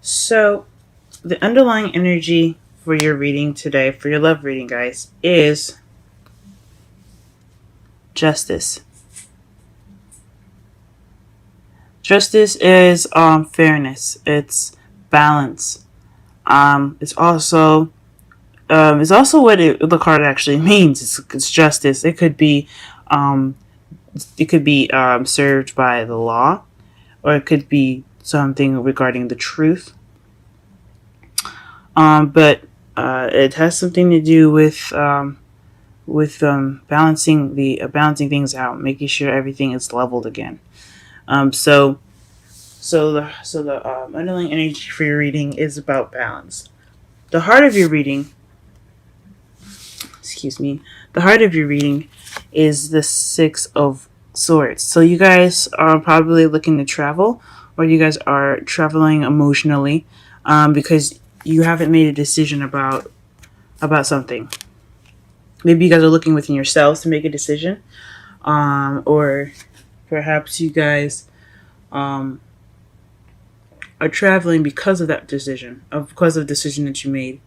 So, the underlying energy for your reading today, for your love reading, guys, is justice. Justice is fairness. It's balance. It's also what the card actually means. It's justice. Um, it could be served by the law, or it could be something regarding the truth. But it has something to do with balancing things out, making sure everything is leveled again. So the underlying energy for your reading is about balance. The heart of your reading, excuse me, the heart of your reading is the Six of Swords. So you guys are probably looking to travel, or you guys are traveling emotionally, because you haven't made a decision about something. Maybe you guys are looking within yourselves to make a decision, or perhaps you guys um, are traveling because of that decision, because of the decision that you made.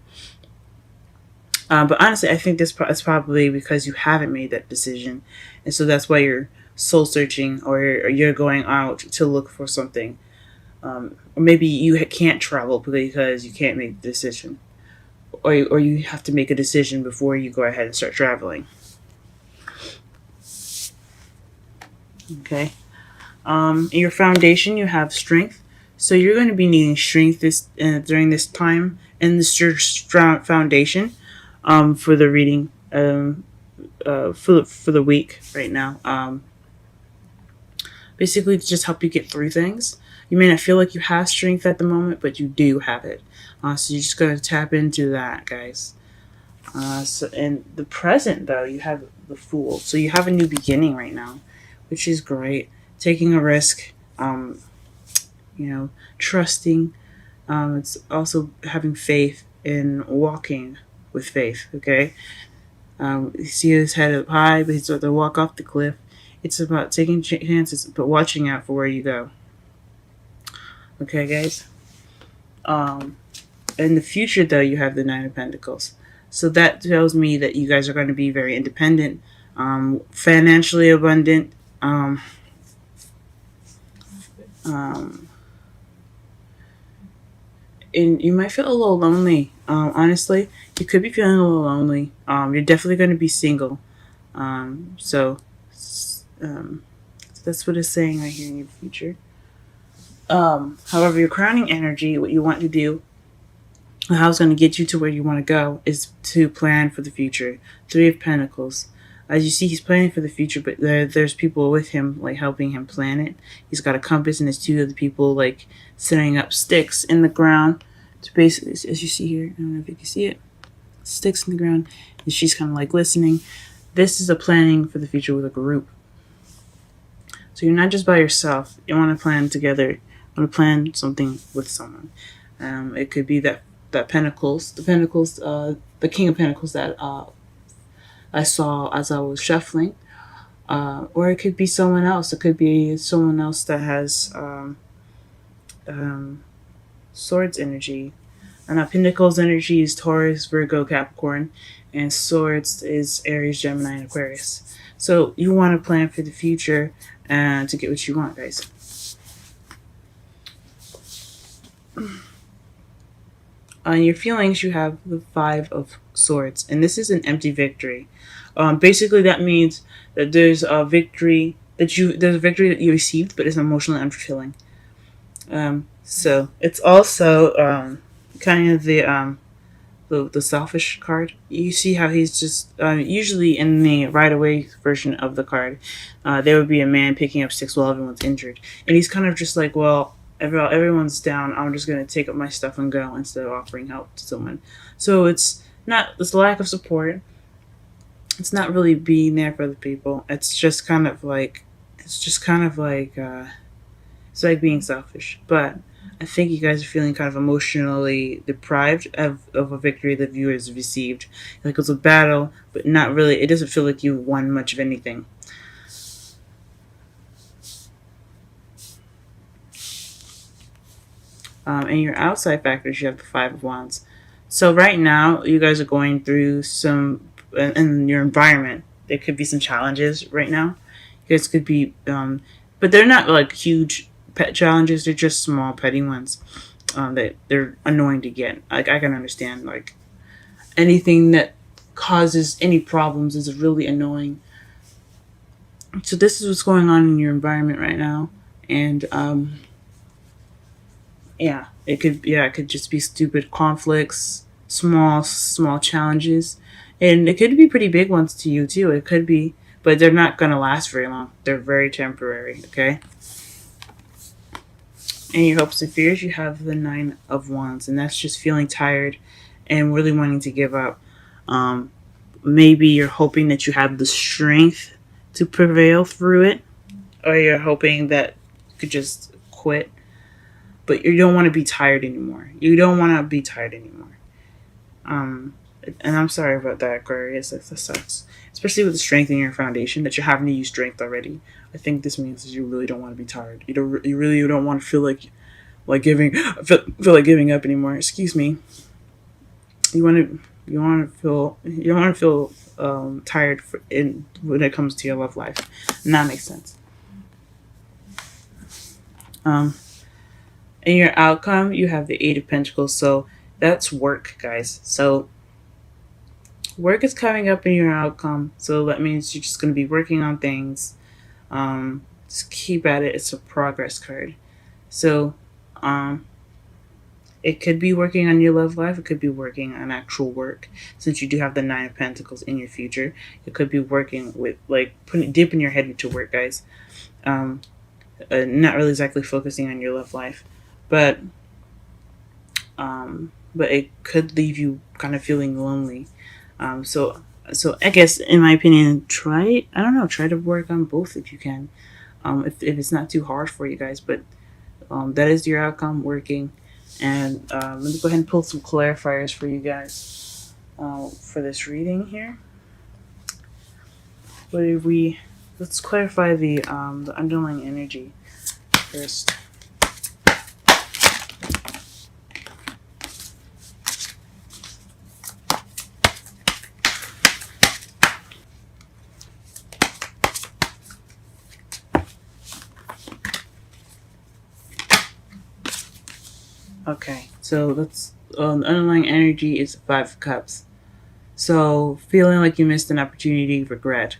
But honestly, I think this is probably because you haven't made that decision, and so that's why you're soul searching, or you're going out to look for something. Or maybe you can't travel because you can't make the decision, or you have to make a decision before you go ahead and start traveling. Okay. In your foundation, you have strength. So you're going to be needing strength during this time, and this is your foundation for the reading for the week right now. Basically, to just help you get through things. You may not feel like you have strength at the moment, but you do have it. So you're just going to tap into that, guys. So in the present, though, you have the Fool. So you have a new beginning right now, which is great. Taking a risk, trusting. It's also having faith and walking with faith. Okay. You see his head up high, but he's about to walk off the cliff. It's about taking chances, but watching out for where you go. Okay, guys. In the future, though, you have the Nine of Pentacles. So that tells me that you guys are going to be very independent, financially abundant, and you might feel a little lonely. Honestly, you could be feeling a little lonely. You're definitely going to be single. So that's what it's saying right here in your future. However, your crowning energy, what you want to do, how it's going to get you to where you want to go, is to plan for the future. Three of Pentacles. As you see, he's planning for the future, but there's people with him, like, helping him plan it. He's got a compass, and there's two other people, like, setting up sticks in the ground to basically, as you see here, I don't know if you can see it, sticks in the ground, and she's kind of like listening. This is a planning for the future with a group. So you're not just by yourself. You want to plan together. You want to plan something with someone. It could be that Pentacles, the King of Pentacles that I saw as I was shuffling, or it could be someone else. It could be someone else that has Swords energy. And Pentacles energy is Taurus, Virgo, Capricorn, and Swords is Aries, Gemini, and Aquarius. So you want to plan for the future and to get what you want, guys. On your feelings, you have the Five of Swords, and this is an empty victory. Basically, that means that there's a victory that you received, but it's emotionally unfulfilling. So it's also kind of the selfish card. You see how he's just usually in the right away version of the card, there would be a man picking up sticks while everyone's injured, and he's kind of just like, well, everyone's down. I'm just gonna take up my stuff and go instead of offering help to someone. So it's not this lack of support. It's not really being there for the people. It's just kind of like it's like being selfish. But I think you guys are feeling kind of emotionally deprived of a victory that you has received. Like it was a battle, but not really. It doesn't feel like you won much of anything. And your outside factors, you have the Five of Wands. So right now, you guys are going through some in your environment. There could be some challenges right now. You guys could be, but they're not like huge pet challenges. They're just small, petty ones that they're annoying to get. Like I can understand, like anything that causes any problems is really annoying. So this is what's going on in your environment right now, and yeah, it could just be stupid conflicts, small challenges, and it could be pretty big ones to you too. It could be, but they're not gonna last very long. They're very temporary. Okay. And your hopes and fears, you have the Nine of Wands, and that's just feeling tired and really wanting to give up. Um, Maybe you're hoping that you have the strength to prevail through it, or you're hoping that you could just quit, but you don't want to be tired anymore. You don't want to be tired anymore. Um, and I'm sorry about that, Aquarius. That sucks, especially with the strength in your foundation that you're having to use strength already. I think this means that you really don't want to be tired. You really don't want to feel like feel like giving up anymore. Excuse me. You want to feel you don't want to feel tired when it comes to your love life, and that makes sense. Um, in your outcome, you have the Eight of Pentacles, so that's work, guys. So work is coming up in your outcome, so that means you're just going to be working on things. Just keep at it. It's a progress card. So it could be working on your love life. It could be working on actual work. Since you do have the Nine of Pentacles in your future, it could be working with like dipping your head into work, guys. Not really exactly focusing on your love life, but it could leave you kind of feeling lonely. So I guess in my opinion, try to work on both if you can. If it's not too hard for you guys, but that is your outcome working. And let me go ahead and pull some clarifiers for you guys for this reading here. Let's clarify the underlying energy first. Okay, so the underlying energy is Five of Cups. So feeling like you missed an opportunity, regret,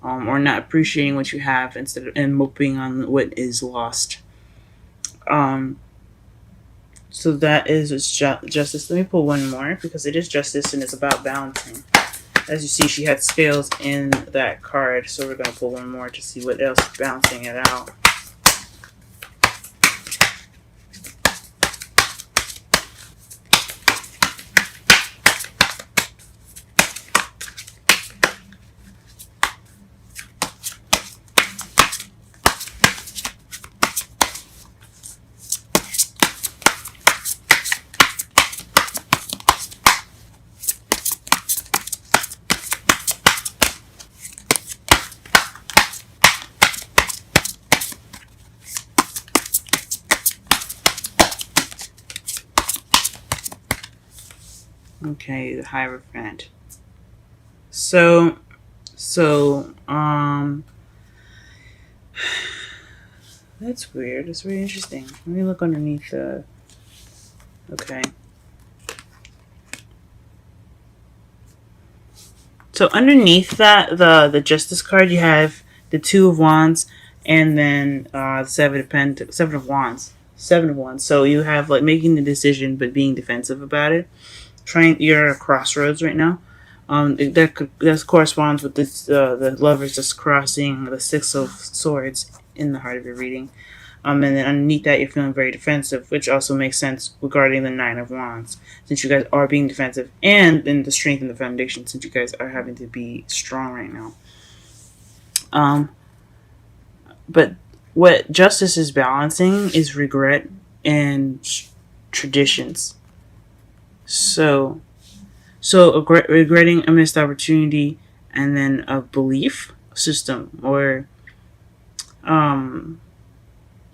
or not appreciating what you have and moping on what is lost. So that is justice. Let me pull one more because it is justice and it's about balancing. As you see, she had scales in that card, so we're going to pull one more to see what else is balancing it out. Okay, the Hierophant. So, that's weird. It's really interesting. Let me look underneath the. Okay. So underneath that, the Justice card, you have the Two of Wands, and then Seven of Wands. So you have like making the decision, but being defensive about it. You're at a crossroads right now. That corresponds with this, the lovers just crossing the Six of Swords in the heart of your reading. And then underneath that, you're feeling very defensive, which also makes sense regarding the Nine of Wands, since you guys are being defensive, and then the strength in the foundation, since you guys are having to be strong right now. But what justice is balancing is regret and traditions. So regretting a missed opportunity, and then a belief system, or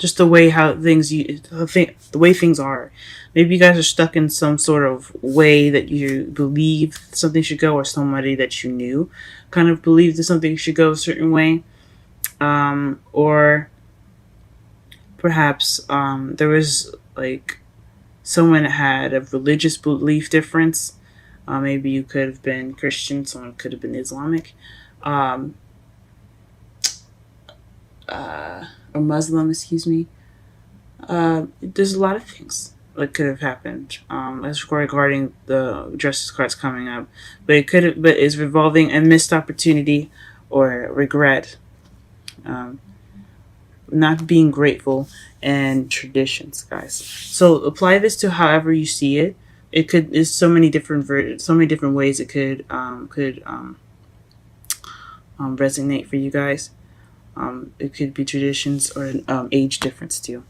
just the way how things the way things are. Maybe you guys are stuck in some sort of way that you believe something should go, or somebody that you knew kind of believed that something should go a certain way, or perhaps there was like someone that had a religious belief difference. Maybe you could have been Christian, someone could have been Islamic, um, or Muslim, excuse me. There's a lot of things that could have happened. As regarding the justice cards coming up, but it could have, but it's revolving a missed opportunity or regret, um, not being grateful, and traditions, guys. So apply this to however you see it. It could There's so many different ways it could resonate for you guys. It could be traditions or an age difference too.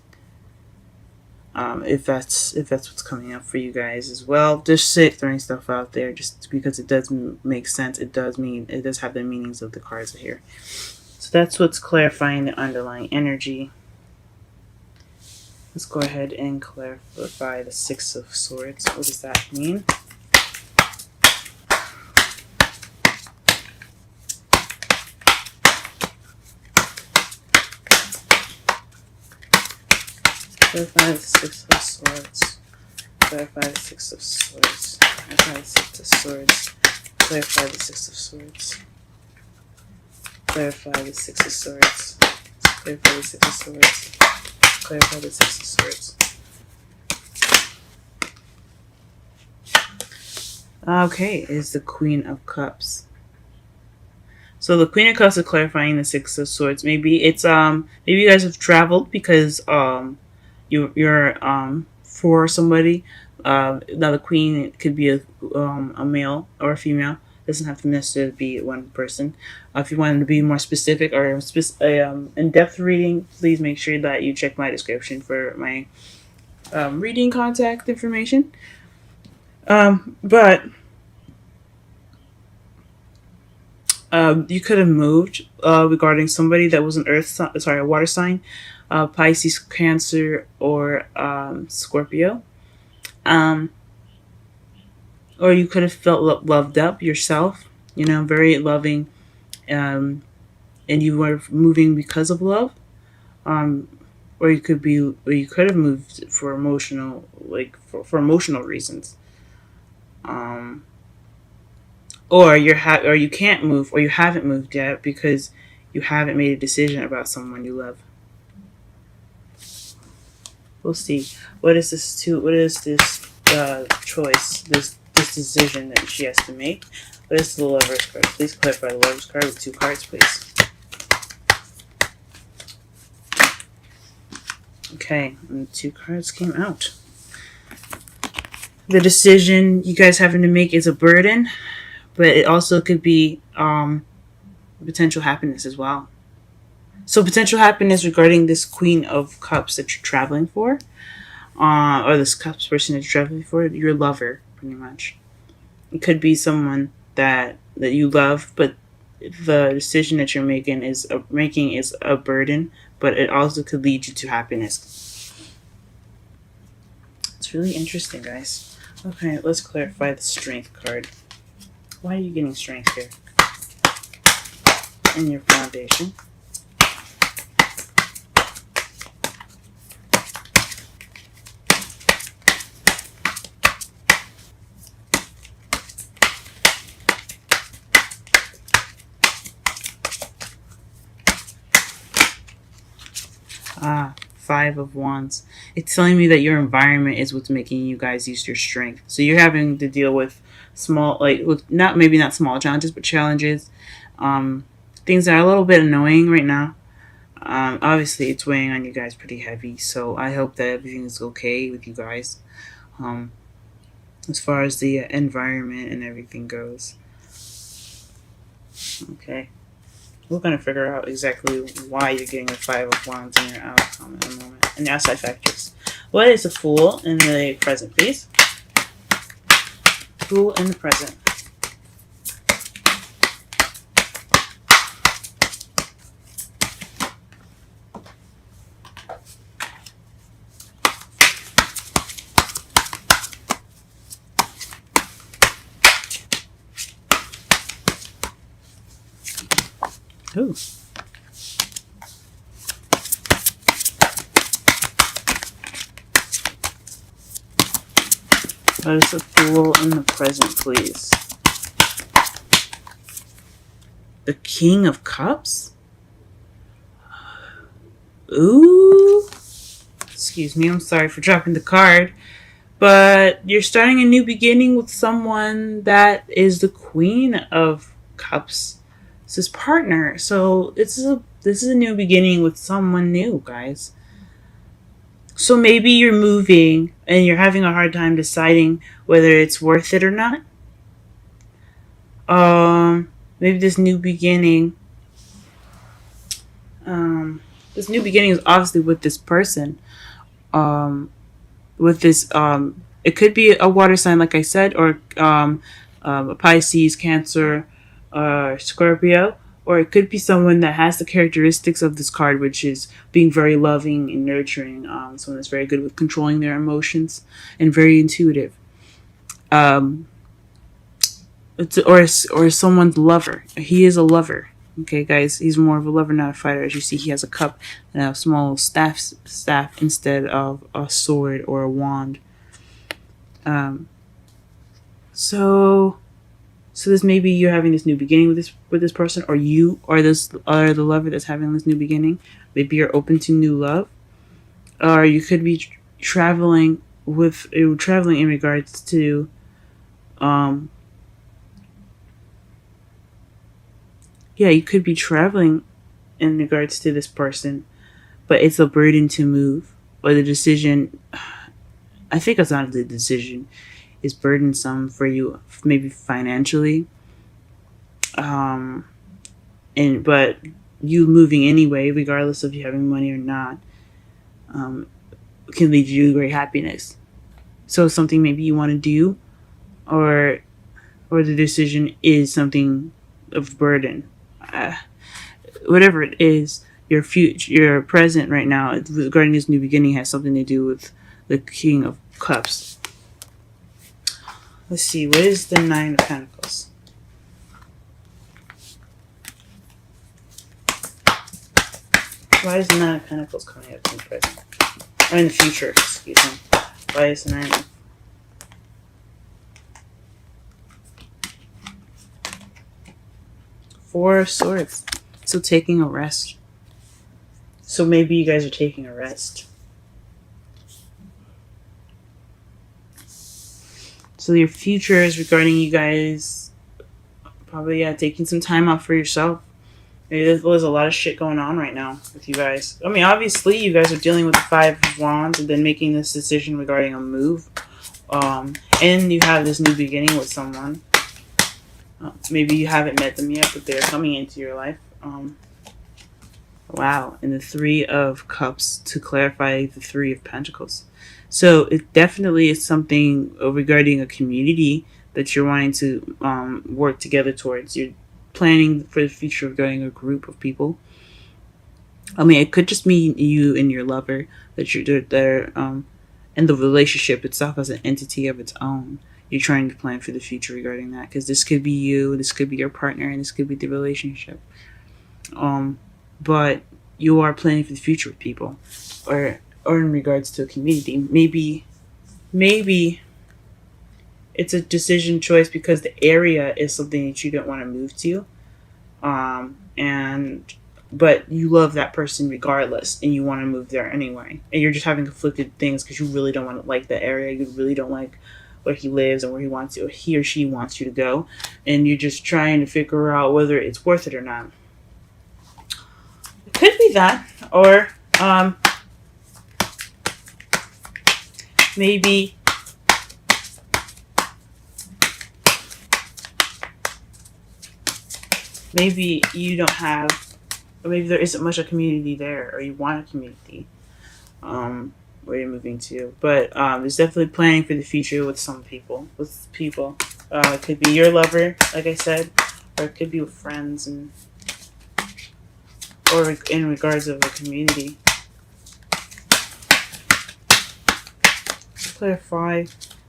If that's what's coming up for you guys as well. Just sit throwing stuff out there, just because it does make sense. It does have the meanings of the cards here. So that's what's clarifying the underlying energy. Let's go ahead and clarify the Six of Swords. What does that mean? Clarify the Six of Swords. Clarify the Six of Swords. Clarify the Six of Swords. Clarify the Six of Swords. Clarify the Six of Swords. Clarify the Six of Swords. Clarify the Six of Swords. Okay, is the Queen of Cups. So the Queen of Cups is clarifying the Six of Swords. Maybe you guys have traveled because you're for somebody. Now the Queen could be a male or a female. It doesn't have to necessarily be one person. If you wanted to be more specific or in-depth reading, please make sure that you check my description for my reading contact information. But you could have moved regarding somebody that was an a water sign, Pisces, Cancer, or Scorpio. Or you could have felt loved up yourself, very loving, and you were moving because of love. Or you could have moved for emotional, for emotional reasons. Or or you can't move, or you haven't moved yet because you haven't made a decision about someone you love. We'll see. What is this choice? This decision that she has to make. What is the Lover's card? Please clarify the Lover's card with 2 cards, please. Okay, and 2 cards came out. The decision you guys having to make is a burden, but it also could be potential happiness as well. So potential happiness regarding this Queen of Cups that you're traveling for, or this Cups person that you're traveling for, your lover, pretty much. It could be someone that you love, but the decision that you're making is a burden, but it also could lead you to happiness. It's really interesting, guys. Okay, let's clarify the Strength card. Why are you getting strength here? In your foundation. Five of Wands. It's telling me that your environment is what's making you guys use your strength. So you're having to deal with not small challenges, but challenges, things that are a little bit annoying right now. Obviously, it's weighing on you guys pretty heavy. So I hope that everything is okay with you guys, as far as the environment and everything goes. Okay. We're going to figure out exactly why you're getting a 5 of Wands in your outcome in a moment. And the outside factors. What is a Fool in the present, please? Fool in the present. Ooh. Let us fool in the present, please. The King of Cups? Ooh. Excuse me, I'm sorry for dropping the card. But you're starting a new beginning with someone that is the Queen of Cups. It's his partner. So this is a new beginning with someone new, guys. So maybe you're moving and you're having a hard time deciding whether it's worth it or not. Maybe this new beginning. This new beginning is obviously with this person. With this, it could be a water sign, like I said, or a Pisces, Cancer, Scorpio, or it could be someone that has the characteristics of this card, which is being very loving and nurturing. Someone that's very good with controlling their emotions and very intuitive. Or someone's lover. He is a lover. Okay, guys, he's more of a lover, not a fighter. As you see, he has a cup and a small staff instead of a sword or a wand. So this may be you're having this new beginning with this person, or you are the lover that's having this new beginning. Maybe you're open to new love, or you could be traveling in regards to you could be traveling in regards to this person, but it's a burden to move. Or the decision, I think it's not the decision, is burdensome for you, maybe financially. But you moving anyway, regardless of you having money or not, can lead you to great happiness. So something maybe you want to do, or the decision is something of burden. Whatever it is, your future, your present right now regarding this new beginning has something to do with the King of Cups. Let's see, what is the Nine of Pentacles? Why is the Nine of Pentacles coming up in the present? Or in the future, excuse me. Why is the Nine of Four of Swords? So taking a rest. So maybe you guys are taking a rest. So your future is regarding you guys probably taking some time out for yourself. Maybe there's a lot of shit going on right now with you guys. I mean, obviously you guys are dealing with the Five of Wands and then making this decision regarding a move. And you have this new beginning with someone. Maybe you haven't met them yet, but they're coming into your life. Wow. And the Three of Cups to clarify the Three of Pentacles. So it definitely is something regarding a community that you're wanting to work together towards. You're planning for the future regarding a group of people. I mean, it could just mean you and your lover that you're there, and the relationship itself as an entity of its own. You're trying to plan for the future regarding that, because this could be you, this could be your partner, and this could be the relationship. But you are planning for the future with people, or in regards to a community. Maybe it's a decision choice because the area is something that you don't want to move to, but you love that person regardless, and you want to move there anyway, and you're just having conflicted things because you really don't want to like the area, you really don't like where he lives and where he or she wants you to go, and you're just trying to figure out whether it's worth it or not. It could be that, or maybe you don't have, or maybe there isn't much of a community there, or you want a community where you're moving to. But there's definitely planning for the future with some people. It could be your lover, like I said, or it could be with friends, or in regards of a community. Clarify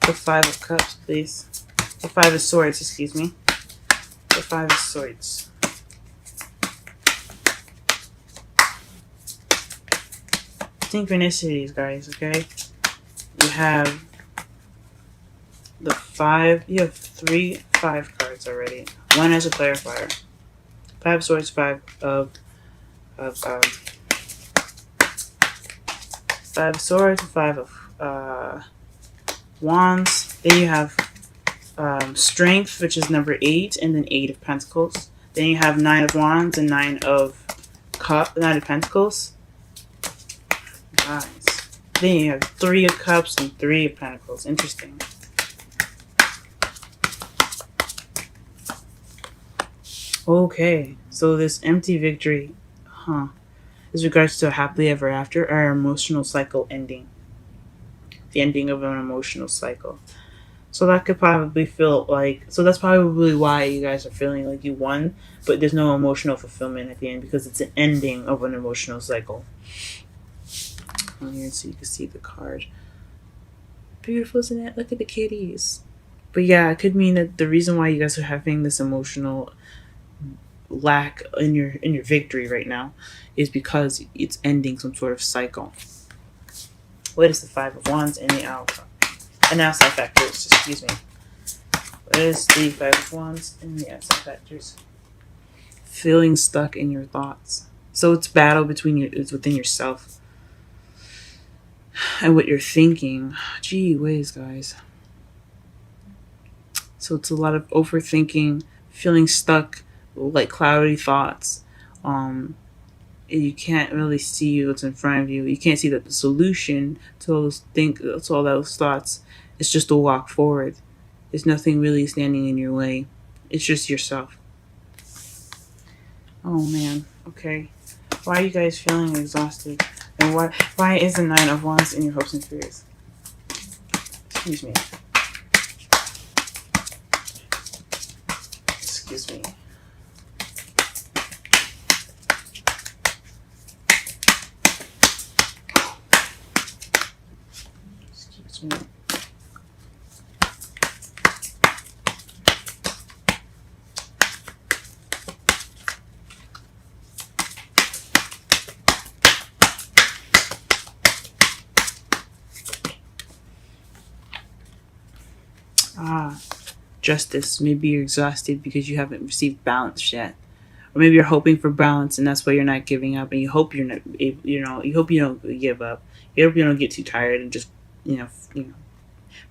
the Five of Cups, please. The Five of Swords, excuse me. The Five of Swords. synchronicities, guys. Okay, you have the 5. You have 5 cards already. One as a clarifier. 5 of Swords, of 5 of Swords, 5 of Wands. Then you have Strength, which is number 8, and then 8 of Pentacles. Then you have 9 of Wands and 9 of Pentacles. Nice. Then you have 3 of Cups and 3 of Pentacles. Interesting. Okay, so this empty victory, is regards to a happily ever after, or emotional cycle ending. The ending of an emotional cycle. So that could probably feel like, so that's probably why you guys are feeling like you won, but there's no emotional fulfillment at the end because it's an ending of an emotional cycle. Here, so you can see the card. Beautiful, isn't it? Look at the kitties. But yeah, it could mean that the reason why you guys are having this emotional lack in your victory right now is because it's ending some sort of cycle. What is the 5 of Wands and the outcome? And outside factors, excuse me. What is the 5 of Wands and the outside factors? Feeling stuck in your thoughts. So it's battle it's within yourself and what you're thinking. Gee whiz, guys. So it's a lot of overthinking, feeling stuck, like cloudy thoughts. You can't really see what's in front of you. You can't see that the solution to all those thoughts is just to walk forward. There's nothing really standing in your way. It's just yourself. Oh man. Okay. Why are you guys feeling exhausted? And why is the 9 of Wands in your hopes and fears? Excuse me. Excuse me. Excuse me. Justice. Maybe you're exhausted because you haven't received balance yet, or maybe you're hoping for balance, and that's why you're not giving up. And you hope you're not, you hope you don't give up. You hope you don't get too tired and just,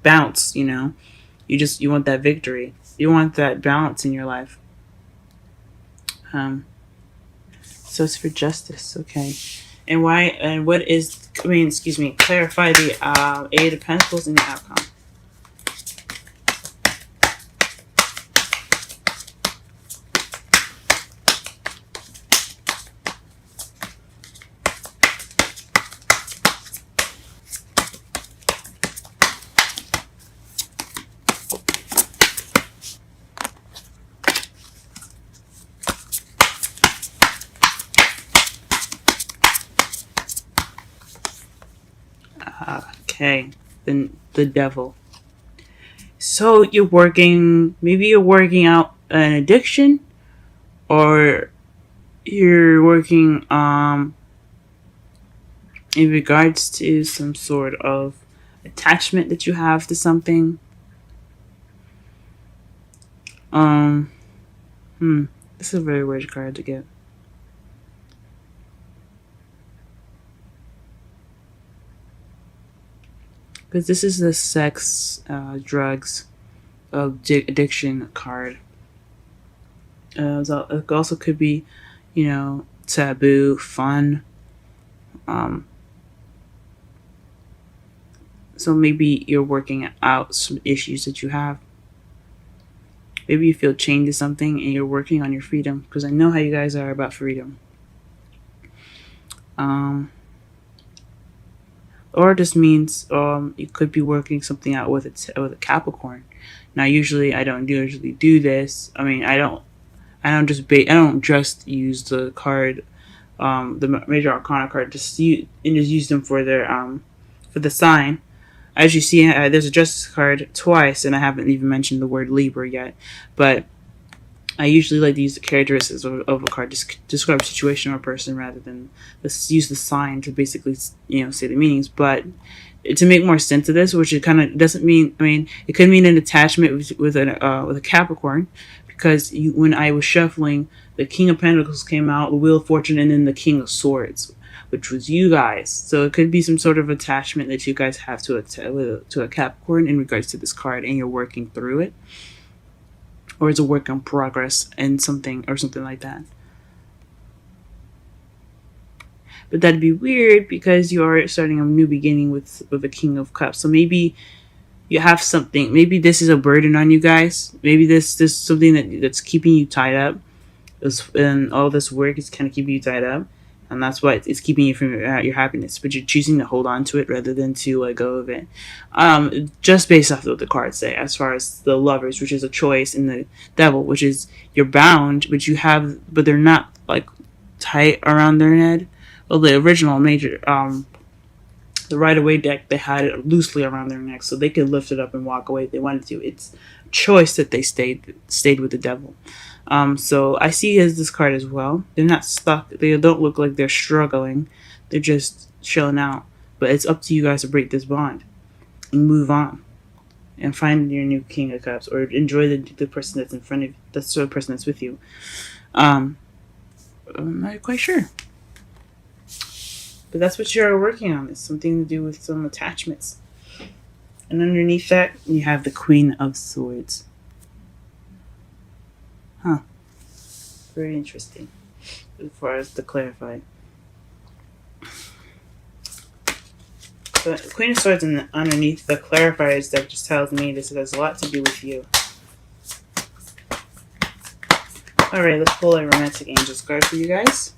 bounce. You want that victory. You want that balance in your life. So it's for justice, okay. And why? And what is? Clarify the 8 of Pentacles and the outcome. Okay, then the Devil. So maybe you're working out an addiction, or you're working in regards to some sort of attachment that you have to something. This is a very weird card to get. Because this is the sex, drugs, addiction card. It also could be, taboo, fun. So maybe you're working out some issues that you have. Maybe you feel chained to something and you're working on your freedom. Because I know how you guys are about freedom. Or it just means you could be working something out with a Capricorn. Now, usually I don't usually do this. I mean, I don't just use the card, the Major Arcana card, just use them for their for the sign. As you see, there's a Justice card twice, and I haven't even mentioned the word Libra yet. But I usually like to use the characteristics of a card to describe a situation or a person rather than use the sign to basically, say the meanings. But to make more sense of this, which it kind of doesn't mean. I mean, it could mean an attachment with a Capricorn, because when I was shuffling, the King of Pentacles came out, the Wheel of Fortune, and then the King of Swords, which was you guys. So it could be some sort of attachment that you guys have to a Capricorn in regards to this card, and you're working through it, or it's a work in progress and something like that. But that'd be weird because you are starting a new beginning with the King of Cups. So maybe you have something. Maybe this is a burden on you guys. Maybe this is something that's keeping you tied up. And all this work is kind of keeping you tied up. And that's why it's keeping you from your happiness. But you're choosing to hold on to it rather than to let go of it. Just based off of what the cards say, as far as the Lovers, which is a choice, and the Devil, which is you're bound, but they're not like tight around their head. Well, the original major, the Rider-Waite deck, they had it loosely around their neck, so they could lift it up and walk away if they wanted to. It's a choice that they stayed with the Devil. So I see this card as well. They're not stuck. They don't look like they're struggling. They're just chilling out. But it's up to you guys to break this bond and move on and find your new King of Cups, or enjoy the person that's in front of you. That's the person that's with you. I'm not quite sure. But that's what you're working on. It's something to do with some attachments. And underneath that, you have the Queen of Swords. Huh. Very interesting. As far as to clarify. The Queen of Swords underneath the clarifiers deck just tells me this has a lot to do with you. Alright, let's pull a Romantic Angels card for you guys.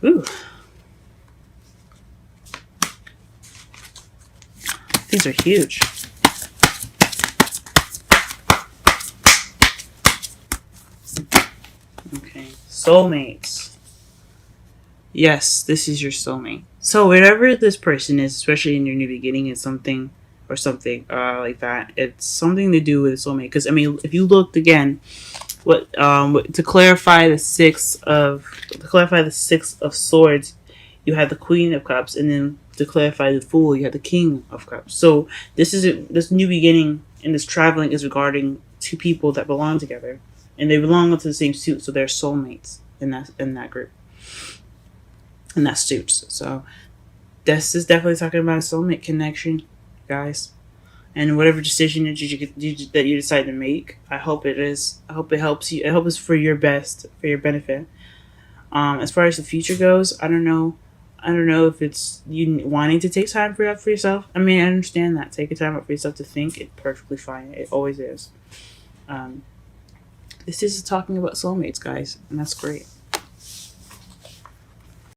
Ooh. These are huge. Okay. Soulmates. Yes, this is your soulmate. So whatever this person is, especially in your new beginning, is something like that. It's something to do with a soulmate. Because I mean, if you looked again, to clarify the six of Swords, you had the Queen of Cups, and then to clarify the Fool, you had the King of Cups. So this new beginning and this traveling is regarding two people that belong together, and they belong to the same suit, so they're soulmates in that group, in that suit. So this is definitely talking about a soulmate connection, guys. And whatever decision that you decide to make, I hope it is. I hope it helps you. I hope it's for your best, for your benefit. As far as the future goes, I don't know if it's you wanting to take time for yourself. I mean, I understand that. Take a time out for yourself to think. It's perfectly fine. It always is. This is talking about soulmates, guys, and that's great.